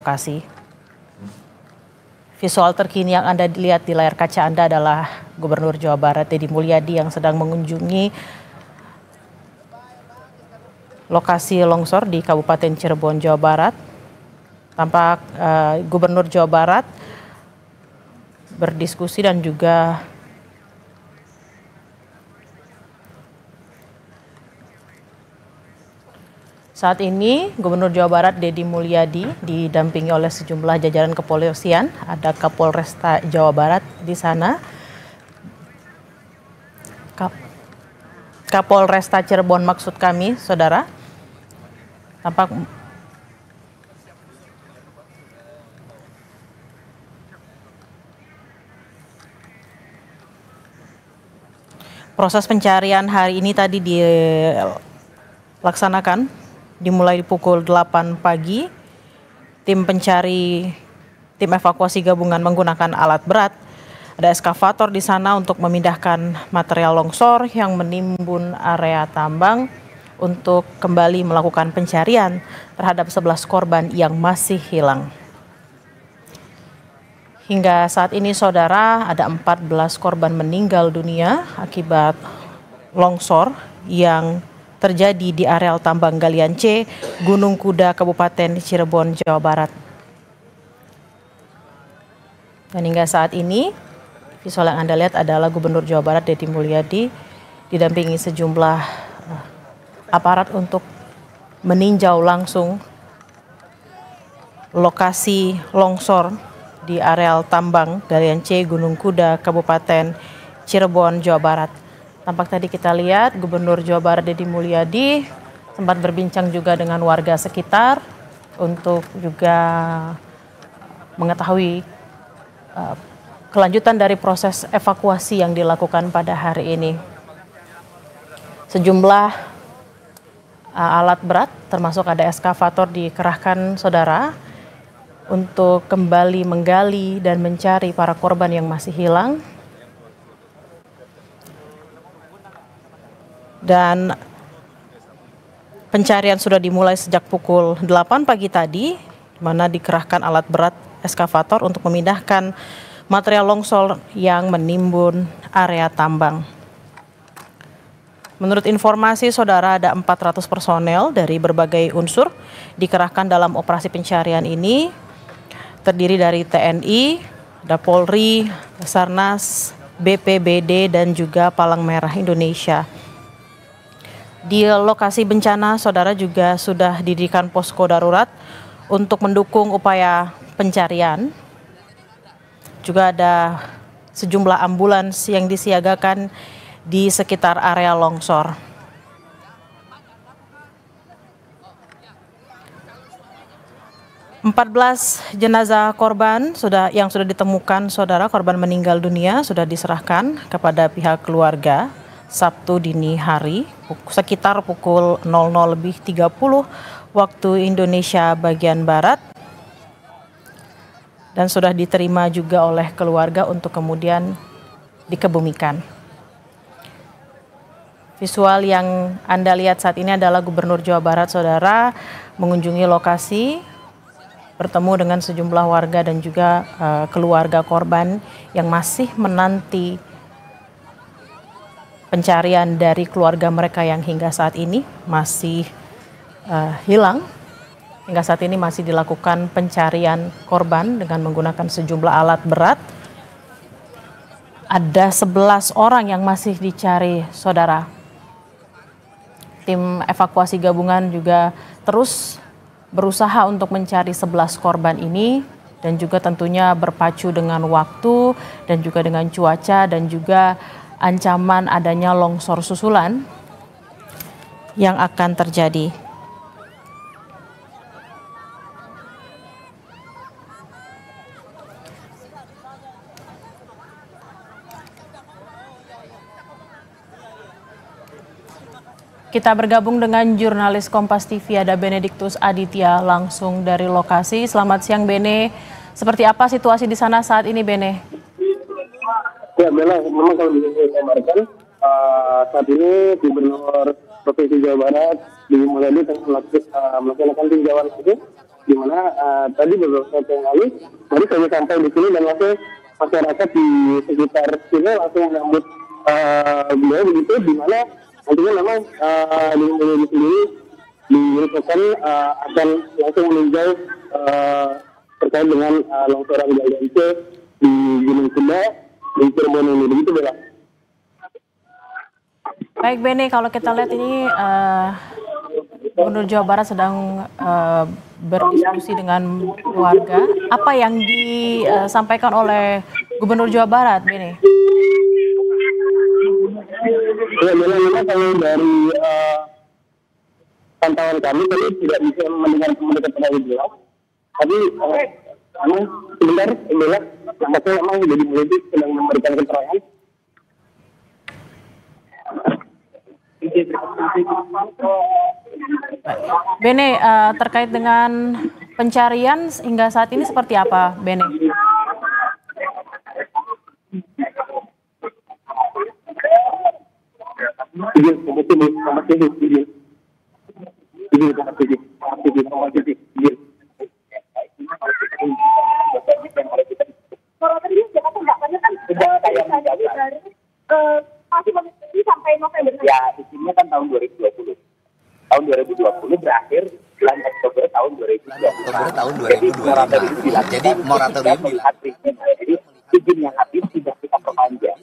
lokasi. Visual terkini yang Anda lihat di layar kaca Anda adalah Gubernur Jawa Barat Deddy Mulyadi yang sedang mengunjungi lokasi longsor di Kabupaten Cirebon, Jawa Barat. Tampak Gubernur Jawa Barat berdiskusi dan juga saat ini Gubernur Jawa Barat Deddy Mulyadi didampingi oleh sejumlah jajaran kepolisian, ada Kapolresta Jawa Barat di sana, Kapolresta Cirebon maksud kami, saudara. Tampak proses pencarian hari ini tadi dilaksanakan. Dimulai pukul 8 pagi, tim evakuasi gabungan menggunakan alat berat. Ada eskavator di sana untuk memindahkan material longsor yang menimbun area tambang untuk kembali melakukan pencarian terhadap 11 korban yang masih hilang. Hingga saat ini, saudara, ada 14 korban meninggal dunia akibat longsor yang terjadi di areal tambang Galian C, Gunung Kuda, Kabupaten Cirebon, Jawa Barat. Dan hingga saat ini, visual yang Anda lihat adalah Gubernur Jawa Barat Deddy Mulyadi didampingi sejumlah aparat untuk meninjau langsung lokasi longsor di areal tambang Galian C, Gunung Kuda, Kabupaten Cirebon, Jawa Barat. Tampak tadi kita lihat Gubernur Jawa Barat Deddy Mulyadi sempat berbincang juga dengan warga sekitar untuk juga mengetahui kelanjutan dari proses evakuasi yang dilakukan pada hari ini. Sejumlah alat berat termasuk ada eskavator dikerahkan, saudara, untuk kembali menggali dan mencari para korban yang masih hilang. Dan pencarian sudah dimulai sejak pukul 8 pagi tadi, di mana dikerahkan alat berat eskavator untuk memindahkan material longsor yang menimbun area tambang. Menurut informasi, saudara, ada 400 personel dari berbagai unsur dikerahkan dalam operasi pencarian ini, terdiri dari TNI, ada Polri, Basarnas, BPBD, dan juga Palang Merah Indonesia. Di lokasi bencana, saudara, juga sudah didirikan posko darurat untuk mendukung upaya pencarian. Juga ada sejumlah ambulans yang disiagakan di sekitar area longsor. Empat belas jenazah korban yang sudah ditemukan, saudara, korban meninggal dunia sudah diserahkan kepada pihak keluarga Sabtu dini hari sekitar pukul 00.30 waktu Indonesia bagian Barat, dan sudah diterima juga oleh keluarga untuk kemudian dikebumikan. Visual yang Anda lihat saat ini adalah Gubernur Jawa Barat, saudara, mengunjungi lokasi, bertemu dengan sejumlah warga dan juga keluarga korban yang masih menanti pencarian dari keluarga mereka yang hingga saat ini masih hilang. Hingga saat ini masih dilakukan pencarian korban dengan menggunakan sejumlah alat berat. Ada 11 orang yang masih dicari, saudara. Tim evakuasi gabungan juga terus berusaha untuk mencari 11 korban ini, dan juga tentunya berpacu dengan waktu dan juga dengan cuaca dan juga ancaman adanya longsor susulan yang akan terjadi. Kita bergabung dengan jurnalis Kompas TV, ada Benediktus Aditya langsung dari lokasi. Selamat siang, Bene. Seperti apa situasi di sana saat ini, Bene? Ya, Bella, memang kalau bisa saya gambarkan, saat ini Gubernur Provinsi Jawa Barat Deddy Mulyadi tengah melaksanakan tinjauan itu di mana tadi beberapa saat yang lalu baru saja sampai di sini dan langsung masyarakat di sekitar sini langsung menyambut beliau begitu, di mana nantinya memang di sini diinfokan akan langsung meninjau terkait dengan longsoran GLDMC di Gunung Sunda di Cirebon ini, begitu Bella. Baik Bene, kalau kita lihat ini Gubernur Jawa Barat sedang berdiskusi dengan warga. Apa yang disampaikan oleh Gubernur Jawa Barat, Bene? Ya, memang kalau dari pantauan kami tidak bisa mendengar komunikasi dari beliau. Tapi sebentar, Bella, nampaknya memang jadi politik sedang memberikan keterangan. Bene, terkait dengan pencarian hingga saat ini seperti apa, Bene? Ya, izinnya kan tahun 2020. Tahun 2020 berakhir bulan Oktober tahun 2020. Oktober tahun 2025. Jadi moratorium Jadi izin yang habis tidak kita perpanjang.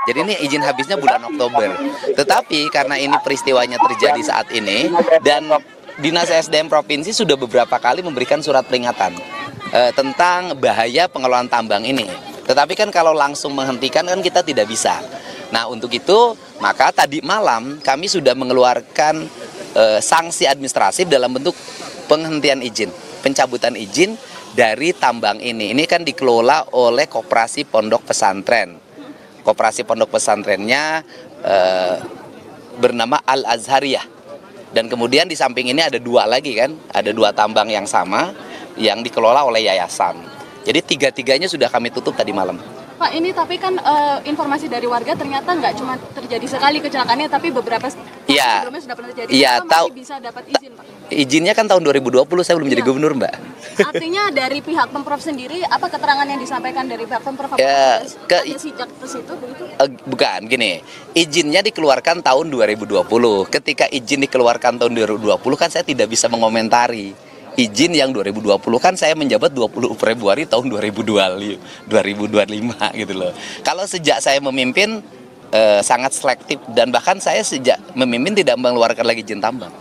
Jadi ini izin habisnya bulan Oktober. Tetapi karena ini peristiwanya terjadi saat ini dan Dinas SDM Provinsi sudah beberapa kali memberikan surat peringatan tentang bahaya pengelolaan tambang ini. Tetapi kan kalau langsung menghentikan kan kita tidak bisa. Nah untuk itu maka tadi malam kami sudah mengeluarkan sanksi administratif dalam bentuk penghentian izin, pencabutan izin dari tambang ini. Ini kan dikelola oleh Koperasi Pondok Pesantren. Koperasi Pondok Pesantrennya bernama Al-Azhariyah. Dan kemudian di samping ini ada dua lagi kan, ada dua tambang yang sama yang dikelola oleh yayasan. Jadi tiga-tiganya sudah kami tutup tadi malam. Pak, ini tapi kan informasi dari warga ternyata nggak cuma terjadi sekali kecelakaannya, tapi beberapa sebelumnya sudah pernah terjadi. Iya, masih bisa dapat izin, Pak? Izinnya kan tahun 2020, saya belum jadi gubernur, Mbak. Artinya dari pihak Pemprov sendiri, apa keterangan yang disampaikan dari pihak Pemprov? Ya, ada sejak ke situ begitu? Bukan, gini, izinnya dikeluarkan tahun 2020. Ketika izin dikeluarkan tahun 2020 kan saya tidak bisa mengomentari. Izin yang 2020 kan saya menjabat 20 Februari tahun 2025 gitu loh. Kalau sejak saya memimpin sangat selektif dan bahkan saya sejak memimpin tidak mengeluarkan lagi izin tambang.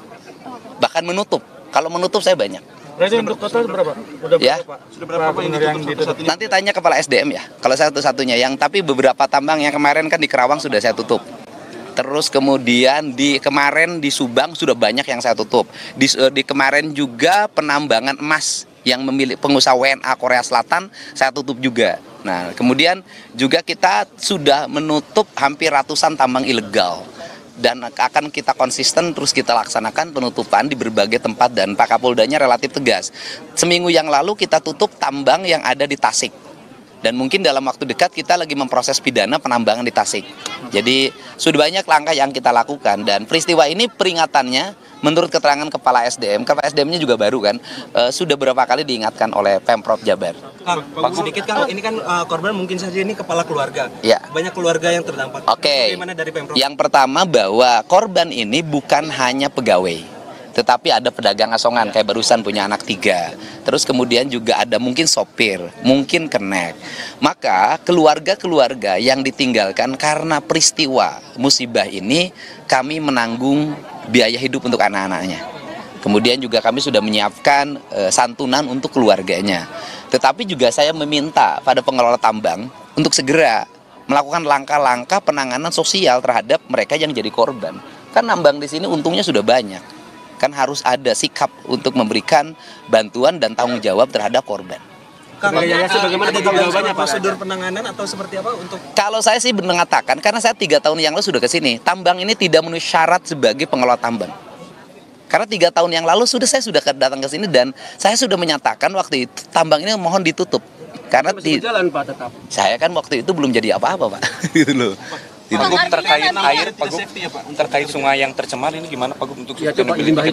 Bahkan menutup. Kalau menutup saya banyak. Berarti untuk total berapa? Sudah berapa Pak yang ditutup? Nanti tanya kepala SDM ya. Kalau saya satu-satunya tapi beberapa tambang yang kemarin kan di Kerawang sudah saya tutup. Terus kemudian kemarin di Subang sudah banyak yang saya tutup. Di kemarin juga penambangan emas yang memiliki pengusaha WNA Korea Selatan saya tutup juga. Nah, kemudian juga kita sudah menutup hampir ratusan tambang ilegal. Dan akan kita konsisten terus kita laksanakan penutupan di berbagai tempat dan Pak Kapoldanya relatif tegas. Seminggu yang lalu kita tutup tambang yang ada di Tasik. Dan mungkin dalam waktu dekat kita lagi memproses pidana penambangan di Tasik. Jadi sudah banyak langkah yang kita lakukan dan peristiwa ini peringatannya menurut keterangan Kepala SDM-nya juga baru kan, sudah berapa kali diingatkan oleh Pemprov Jabar. Pak, sedikit Kang, ini kan korban mungkin saja ini kepala keluarga. Ya. Banyak keluarga yang terdampak. Oke. Bagaimana dari Pemprov? Yang pertama bahwa korban ini bukan hanya pegawai. Tetapi ada pedagang asongan kayak barusan punya anak 3. Terus kemudian juga ada mungkin sopir, mungkin kenek. Maka keluarga-keluarga yang ditinggalkan karena peristiwa musibah ini kami menanggung biaya hidup untuk anak-anaknya. Kemudian juga kami sudah menyiapkan santunan untuk keluarganya. Tetapi juga saya meminta pada pengelola tambang untuk segera melakukan langkah-langkah penanganan sosial terhadap mereka yang jadi korban. Kan tambang di sini untungnya sudah banyak. Kan harus ada sikap untuk memberikan bantuan dan tanggung jawab terhadap korban. Bagaimana jawabannya prosedur penanganan atau seperti apa untuk? Kalau saya sih mengatakan, karena saya 3 tahun yang lalu sudah ke sini, tambang ini tidak memenuhi syarat sebagai pengelola tambang. Karena 3 tahun yang lalu saya sudah datang ke sini dan saya sudah menyatakan waktu itu tambang ini mohon ditutup. Karena masih berjalan Pak tetap. Saya kan waktu itu belum jadi apa-apa Pak, gitu loh. terkait air, Pak Gub, terkait sungai yang tercemar ini gimana Pak Gub untuk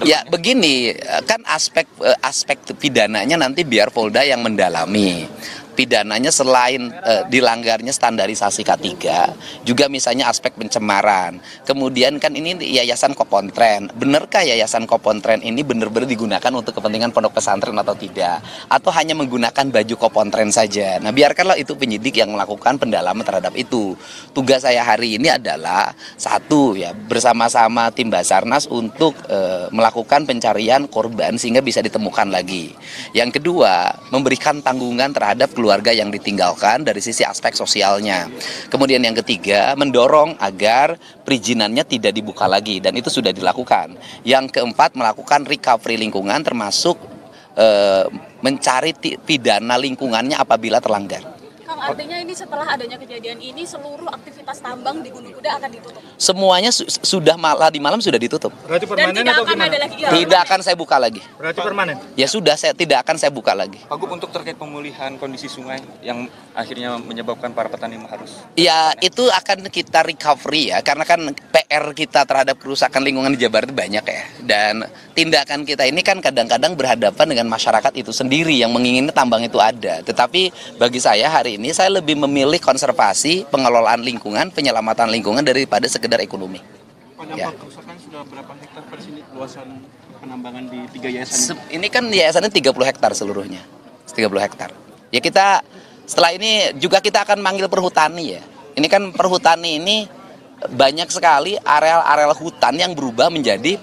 ya begini, kan aspek pidananya nanti biar Polda yang mendalami. Pidananya selain dilanggarnya standarisasi K3, juga misalnya aspek pencemaran. Kemudian kan ini Yayasan Kopontren. Benarkah Yayasan Kopontren ini benar-benar digunakan untuk kepentingan pondok pesantren atau tidak? Atau hanya menggunakan baju Kopontren saja? Nah, biarkanlah itu penyidik yang melakukan pendalaman terhadap itu. Tugas saya hari ini adalah satu ya, bersama-sama tim Basarnas untuk melakukan pencarian korban sehingga bisa ditemukan lagi. Yang kedua, memberikan tanggungan terhadap keluarga yang ditinggalkan dari sisi aspek sosialnya. Kemudian yang ketiga, mendorong agar perizinannya tidak dibuka lagi, dan itu sudah dilakukan. Yang keempat, melakukan recovery lingkungan termasuk mencari pidana lingkungannya apabila terlanggar. Kang, artinya ini setelah adanya kejadian ini seluruh aktivitas tambang di Gunung Kuda akan ditutup? Semuanya sudah tadi malam sudah ditutup. Berarti permanen atau gimana? Tidak akan saya buka lagi. Berarti permanen? Ya sudah, tidak akan saya buka lagi. Pak Gub, untuk terkait pemulihan kondisi sungai yang akhirnya menyebabkan para petani harus... Ya, itu akan kita recovery ya, karena kan PR kita terhadap kerusakan lingkungan di Jawa Barat banyak ya. Dan tindakan kita ini kan kadang-kadang berhadapan dengan masyarakat itu sendiri yang menginginkan tambang itu ada. Tetapi bagi saya hari ini saya lebih memilih konservasi, pengelolaan lingkungan, penyelamatan lingkungan daripada sekedar ekonomi. Ya. Kerusakan sudah berapa hektar per sini luasan penambangan di 3 yayasan? Ini kan yayasannya 30 hektar seluruhnya. 30 hektar. Ya kita setelah ini juga kita akan manggil perhutani ya. Ini kan perhutani ini banyak sekali areal-areal hutan yang berubah menjadi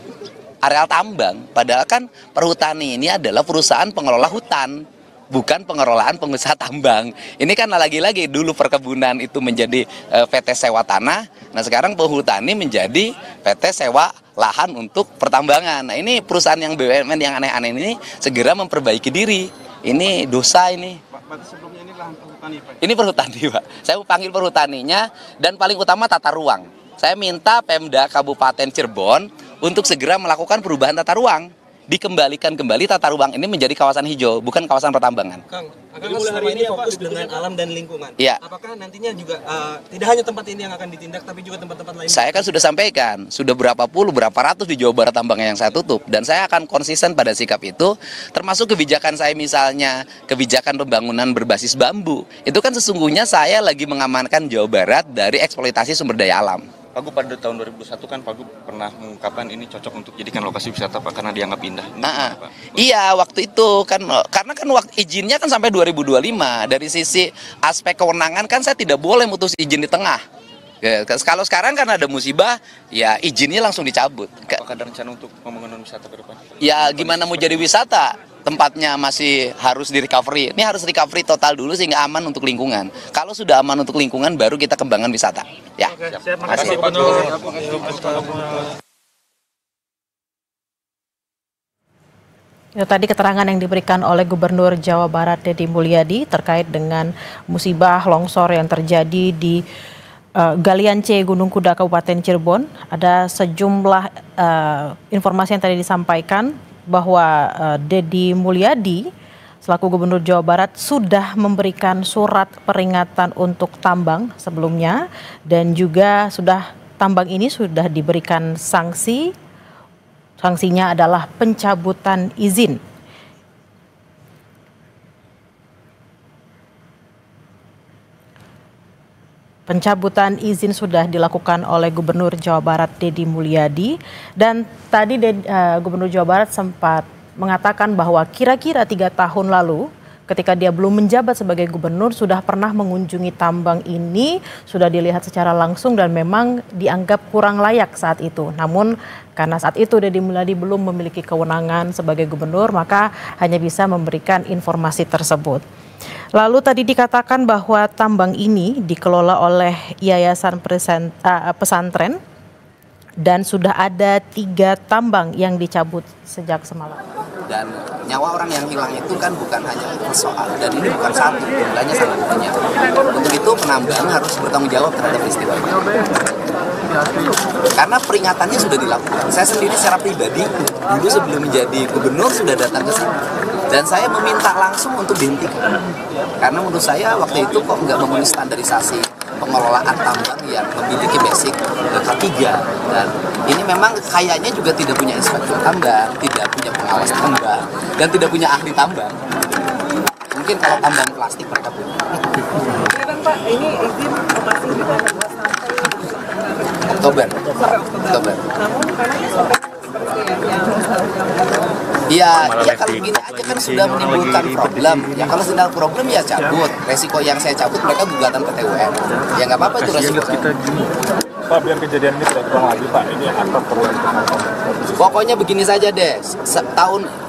areal tambang. Padahal kan perhutani ini adalah perusahaan pengelola hutan, bukan pengelolaan pengusaha tambang. Ini kan lagi-lagi dulu perkebunan itu menjadi PT sewa tanah, nah sekarang perhutani menjadi PT sewa lahan untuk pertambangan. Nah ini perusahaan yang BUMN yang aneh-aneh ini segera memperbaiki diri. Ini dosa ini. Pak, sebelumnya ini lahan perhutani Pak? Ini perhutani Pak. Saya mau panggil perhutaninya, dan paling utama tata ruang. Saya minta Pemda Kabupaten Cirebon untuk segera melakukan perubahan tata ruang. Dikembalikan kembali tata ruang ini menjadi kawasan hijau, bukan kawasan pertambangan. Kang, selama ini fokus dengan alam dan lingkungan. Ya. Apakah nantinya juga tidak hanya tempat ini yang akan ditindak, tapi juga tempat-tempat lain? Saya kan sudah sampaikan, sudah berapa ratus di Jawa Barat tambangnya yang saya tutup, dan saya akan konsisten pada sikap itu, termasuk kebijakan saya misalnya kebijakan pembangunan berbasis bambu. Itu kan sesungguhnya saya lagi mengamankan Jawa Barat dari eksploitasi sumber daya alam. Pak Gub, pada tahun 2001 kan Pak Gub pernah mengungkapkan ini cocok untuk jadikan lokasi wisata Pak, karena dianggap indah. Iya, waktu itu kan, karena kan waktu izinnya kan sampai 2025. Dari sisi aspek kewenangan kan saya tidak boleh mutus izin di tengah. Ya, kalau sekarang kan ada musibah, ya izinnya langsung dicabut. Apakah ada rencana untuk pembangunan wisata ke depan? Ya gimana mau jadi wisata? Tempatnya masih harus di recovery. Ini harus recovery total dulu sehingga aman untuk lingkungan. Kalau sudah aman untuk lingkungan, baru kita kembangkan wisata. Ya. Oke, siap. Makasih Pak Gubernur. Ya, tadi keterangan yang diberikan oleh Gubernur Jawa Barat Deddy Mulyadi terkait dengan musibah longsor yang terjadi di Galian C Gunung Kuda Kabupaten Cirebon. Ada sejumlah informasi yang tadi disampaikan bahwa Deddy Mulyadi selaku Gubernur Jawa Barat sudah memberikan surat peringatan untuk tambang sebelumnya, dan juga tambang ini sudah diberikan sanksi. Sanksinya adalah pencabutan izin. Pencabutan izin sudah dilakukan oleh Gubernur Jawa Barat Deddy Mulyadi, dan tadi Gubernur Jawa Barat sempat mengatakan bahwa kira-kira 3 tahun lalu ketika dia belum menjabat sebagai gubernur sudah pernah mengunjungi tambang ini, sudah dilihat secara langsung dan memang dianggap kurang layak saat itu. Namun karena saat itu Deddy Mulyadi belum memiliki kewenangan sebagai gubernur, maka hanya bisa memberikan informasi tersebut. Lalu tadi dikatakan bahwa tambang ini dikelola oleh Yayasan Pesantren dan sudah ada 3 tambang yang dicabut sejak semalam. Dan nyawa orang yang hilang itu kan bukan hanya persoalan, dan ini bukan satu, jumlahnya sangat banyak. Untuk itu penambang harus bertanggung jawab terhadap peristiwa ini. Karena peringatannya sudah dilakukan. Saya sendiri secara pribadi dulu sebelum menjadi gubernur sudah datang ke sini, dan saya meminta langsung untuk dihentikan. Karena menurut saya waktu itu kok nggak memenuhi standarisasi pengelolaan tambang yang memiliki basic K3, dan ini memang kayaknya juga tidak punya inspektur tambang, tidak punya pengawas tambang, dan tidak punya ahli tambang. Mungkin kalau tambang plastik mereka punya. Kan Pak, ini izin operasi juga Oktober. Namun karena sampai Iya, kalau gini aja kan sudah menimbulkan problem. Ya kalau sudah problem ya cabut. Resiko yang saya cabut mereka gugatan PT UN. Ya nggak apa-apa itu resiko. Pak, biar kejadian ini tidak terulang lagi, Pak, ini apa perlu Pokoknya begini saja deh.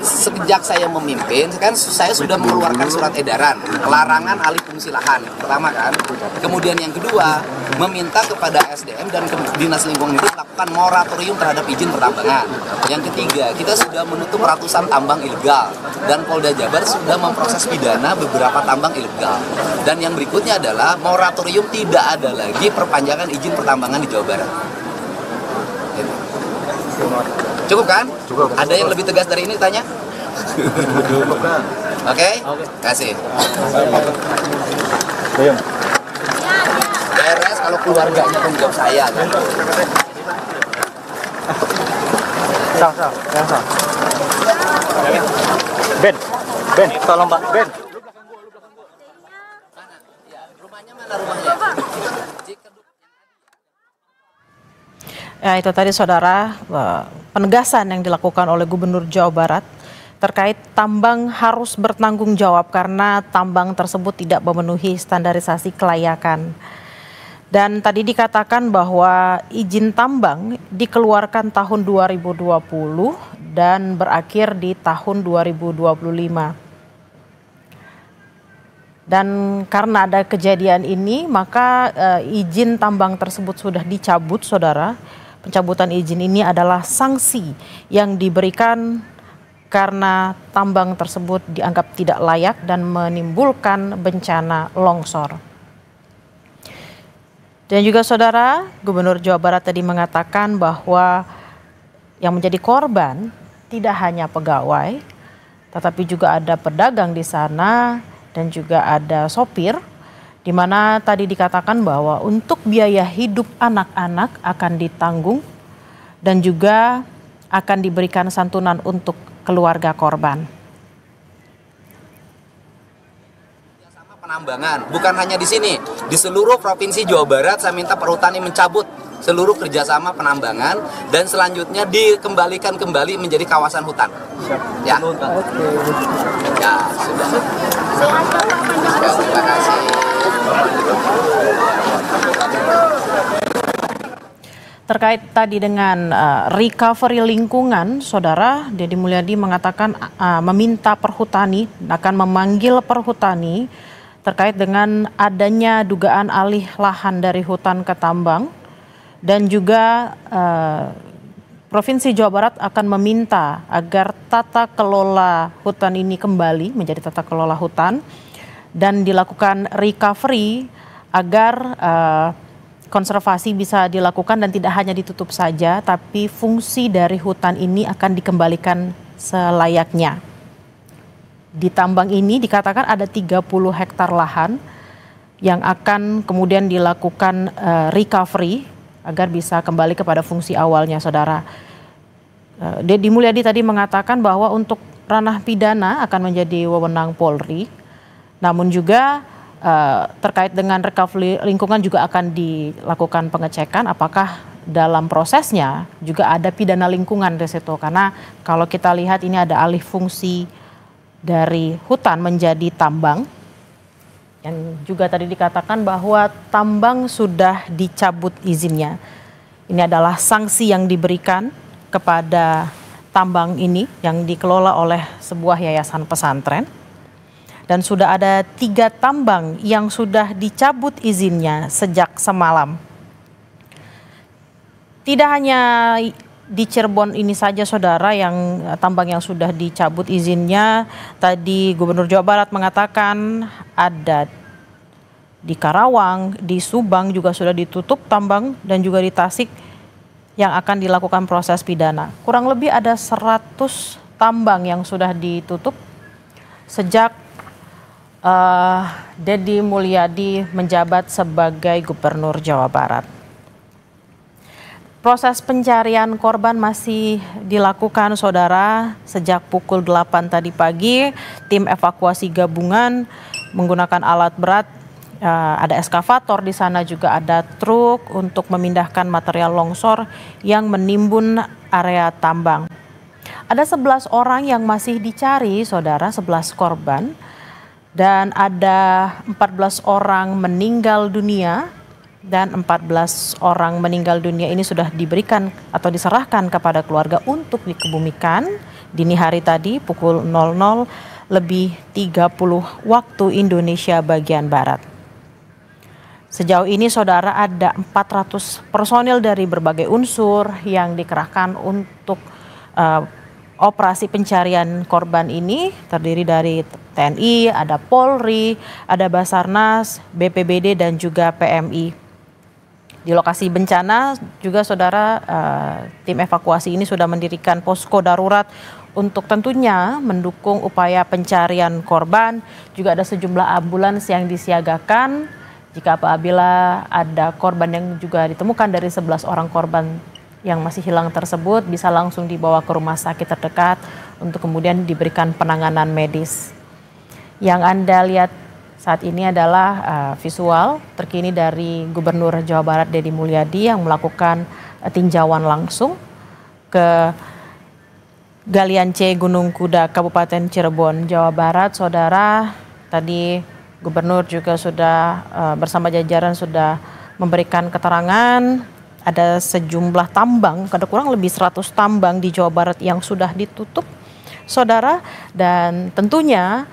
Sejak saya memimpin, kan saya sudah mengeluarkan surat edaran larangan alih fungsi lahan. Pertama kan. Kemudian yang kedua, meminta kepada SDM dan Dinas Lingkungan Hidup melakukan moratorium terhadap izin pertambangan. Yang ketiga, kita sudah menutup ratusan tambang ilegal dan Polda Jabar sudah memproses pidana beberapa tambang ilegal. Dan yang berikutnya adalah moratorium tidak ada lagi perpanjangan izin pertambangan di Jawa Barat. Gitu. Cukup kan? Cukup. Ada yang lebih tegas dari ini tanya? Oke? Kasih. Beres kalau keluarganya tanggung jawab saya kan? Ben, tolong Pak, Ben. Rumahnya mana rumahnya? Ya, itu tadi saudara penegasan yang dilakukan oleh Gubernur Jawa Barat terkait tambang harus bertanggung jawab karena tambang tersebut tidak memenuhi standarisasi kelayakan. Dan tadi dikatakan bahwa izin tambang dikeluarkan tahun 2020 dan berakhir di tahun 2025. Dan karena ada kejadian ini maka izin tambang tersebut sudah dicabut saudara. Pencabutan izin ini adalah sanksi yang diberikan karena tambang tersebut dianggap tidak layak dan menimbulkan bencana longsor. Dan juga saudara, Gubernur Jawa Barat tadi mengatakan bahwa yang menjadi korban tidak hanya pegawai, tetapi juga ada pedagang di sana dan juga ada sopir, di mana tadi dikatakan bahwa untuk biaya hidup anak-anak akan ditanggung dan juga akan diberikan santunan untuk keluarga korban. Sama penambangan, bukan hanya di sini, di seluruh provinsi Jawa Barat saya minta Perhutani mencabut seluruh kerjasama penambangan dan selanjutnya dikembalikan kembali menjadi kawasan hutan. Ya, ya sudah. Terima kasih. Terkait tadi dengan recovery lingkungan, saudara, Deddy Mulyadi mengatakan meminta Perhutani akan memanggil Perhutani terkait dengan adanya dugaan alih lahan dari hutan ke tambang dan juga Provinsi Jawa Barat akan meminta agar tata kelola hutan ini kembali menjadi tata kelola hutan dan dilakukan recovery agar konservasi bisa dilakukan dan tidak hanya ditutup saja, tapi fungsi dari hutan ini akan dikembalikan selayaknya. Di tambang ini dikatakan ada 30 hektar lahan yang akan kemudian dilakukan recovery agar bisa kembali kepada fungsi awalnya, saudara. Deddy Mulyadi tadi mengatakan bahwa untuk ranah pidana akan menjadi wewenang Polri, namun juga terkait dengan recovery lingkungan juga akan dilakukan pengecekan apakah dalam prosesnya juga ada pidana lingkungan di situ, karena kalau kita lihat ini ada alih fungsi dari hutan menjadi tambang yang juga tadi dikatakan bahwa tambang sudah dicabut izinnya. Ini adalah sanksi yang diberikan kepada tambang ini yang dikelola oleh sebuah yayasan pesantren. Dan sudah ada 3 tambang yang sudah dicabut izinnya sejak semalam. Tidak hanya di Cirebon ini saja, saudara, yang tambang yang sudah dicabut izinnya. Tadi Gubernur Jawa Barat mengatakan ada di Karawang, di Subang juga sudah ditutup tambang dan juga di Tasik yang akan dilakukan proses pidana. Kurang lebih ada 100 tambang yang sudah ditutup sejak Deddy Mulyadi menjabat sebagai Gubernur Jawa Barat. Proses pencarian korban masih dilakukan, saudara. Sejak pukul 8 tadi pagi, tim evakuasi gabungan menggunakan alat berat, ada eskavator di sana, juga ada truk untuk memindahkan material longsor yang menimbun area tambang. Ada 11 orang yang masih dicari, saudara, 11 korban. Dan ada 14 orang meninggal dunia, dan 14 orang meninggal dunia ini sudah diberikan atau diserahkan kepada keluarga untuk dikebumikan dini hari tadi pukul 00:30 waktu Indonesia bagian Barat. Sejauh ini, saudara, ada 400 personil dari berbagai unsur yang dikerahkan untuk operasi pencarian korban ini, terdiri dari TNI, ada Polri, ada Basarnas, BPBD, dan juga PMI. Di lokasi bencana juga, saudara, tim evakuasi ini sudah mendirikan posko darurat untuk tentunya mendukung upaya pencarian korban. Juga ada sejumlah ambulans yang disiagakan jika apabila ada korban yang juga ditemukan dari 11 orang korban yang masih hilang tersebut, bisa langsung dibawa ke rumah sakit terdekat untuk kemudian diberikan penanganan medis. Yang Anda lihat saat ini adalah visual terkini dari Gubernur Jawa Barat Deddy Mulyadi yang melakukan tinjauan langsung ke Galian C Gunung Kuda Kabupaten Cirebon, Jawa Barat. Saudara, tadi Gubernur juga sudah bersama jajaran sudah memberikan keterangan. Ada sejumlah tambang, ada kurang lebih 100 tambang di Jawa Barat yang sudah ditutup, saudara. Dan tentunya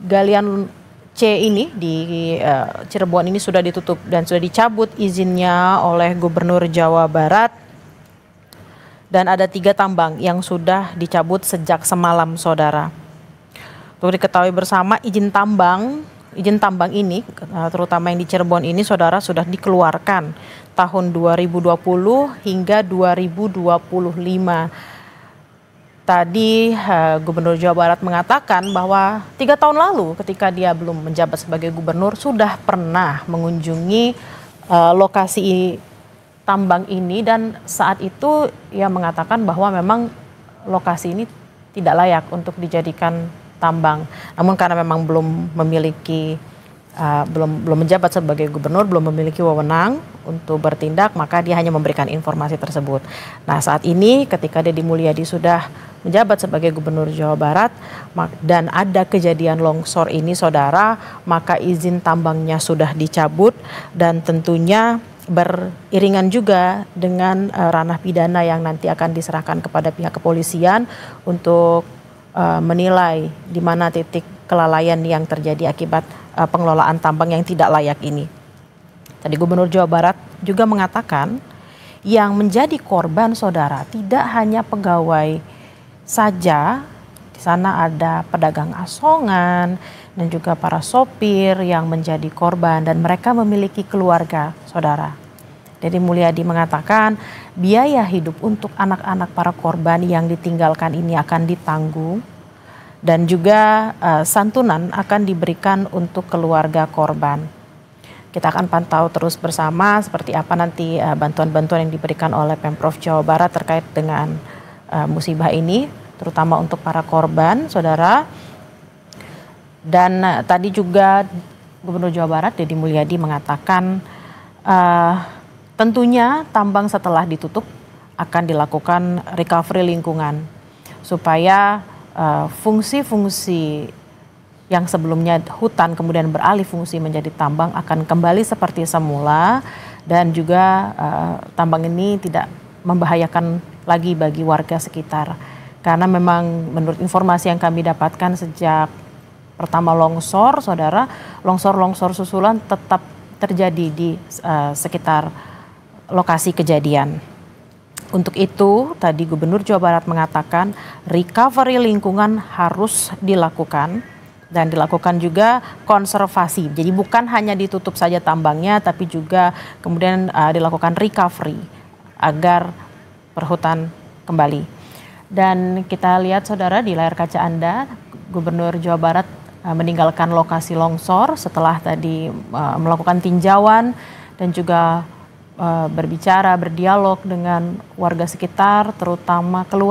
Galian C ini di Cirebon ini sudah ditutup dan sudah dicabut izinnya oleh Gubernur Jawa Barat. Dan ada 3 tambang yang sudah dicabut sejak semalam, saudara. Untuk diketahui bersama, izin tambang ini, terutama yang di Cirebon ini, saudara, sudah dikeluarkan tahun 2020 hingga 2025. Tadi Gubernur Jawa Barat mengatakan bahwa 3 tahun lalu ketika dia belum menjabat sebagai gubernur sudah pernah mengunjungi lokasi tambang ini, dan saat itu ia mengatakan bahwa memang lokasi ini tidak layak untuk dijadikan tambang. Namun karena memang belum memiliki belum menjabat sebagai gubernur, belum memiliki wewenang untuk bertindak, maka dia hanya memberikan informasi tersebut. Nah, saat ini ketika Deddy Mulyadi sudah menjabat sebagai Gubernur Jawa Barat dan ada kejadian longsor ini, saudara, maka izin tambangnya sudah dicabut dan tentunya beriringan juga dengan ranah pidana yang nanti akan diserahkan kepada pihak kepolisian untuk menilai di mana titik kelalaian yang terjadi akibat pengelolaan tambang yang tidak layak ini. Tadi Gubernur Jawa Barat juga mengatakan yang menjadi korban, saudara, tidak hanya pegawai saja. Di sana ada pedagang asongan dan juga para sopir yang menjadi korban dan mereka memiliki keluarga, saudara. Deddy Mulyadi mengatakan biaya hidup untuk anak-anak para korban yang ditinggalkan ini akan ditanggung dan juga santunan akan diberikan untuk keluarga korban. Kita akan pantau terus bersama seperti apa nanti bantuan-bantuan yang diberikan oleh Pemprov Jawa Barat terkait dengan musibah ini, terutama untuk para korban, saudara. Dan tadi juga Gubernur Jawa Barat Deddy Mulyadi mengatakan tentunya tambang setelah ditutup akan dilakukan recovery lingkungan supaya fungsi-fungsi yang sebelumnya hutan kemudian beralih fungsi menjadi tambang akan kembali seperti semula dan juga tambang ini tidak membahayakan lagi bagi warga sekitar. Karena memang menurut informasi yang kami dapatkan sejak pertama longsor, saudara, longsor-longsor susulan tetap terjadi di sekitar lokasi kejadian. Untuk itu, tadi Gubernur Jawa Barat mengatakan recovery lingkungan harus dilakukan dan dilakukan juga konservasi. Jadi bukan hanya ditutup saja tambangnya, tapi juga kemudian dilakukan recovery agar perhutan kembali. Dan kita lihat, saudara, di layar kaca Anda, Gubernur Jawa Barat meninggalkan lokasi longsor setelah tadi melakukan tinjauan dan juga berbicara, berdialog dengan warga sekitar, terutama keluarga.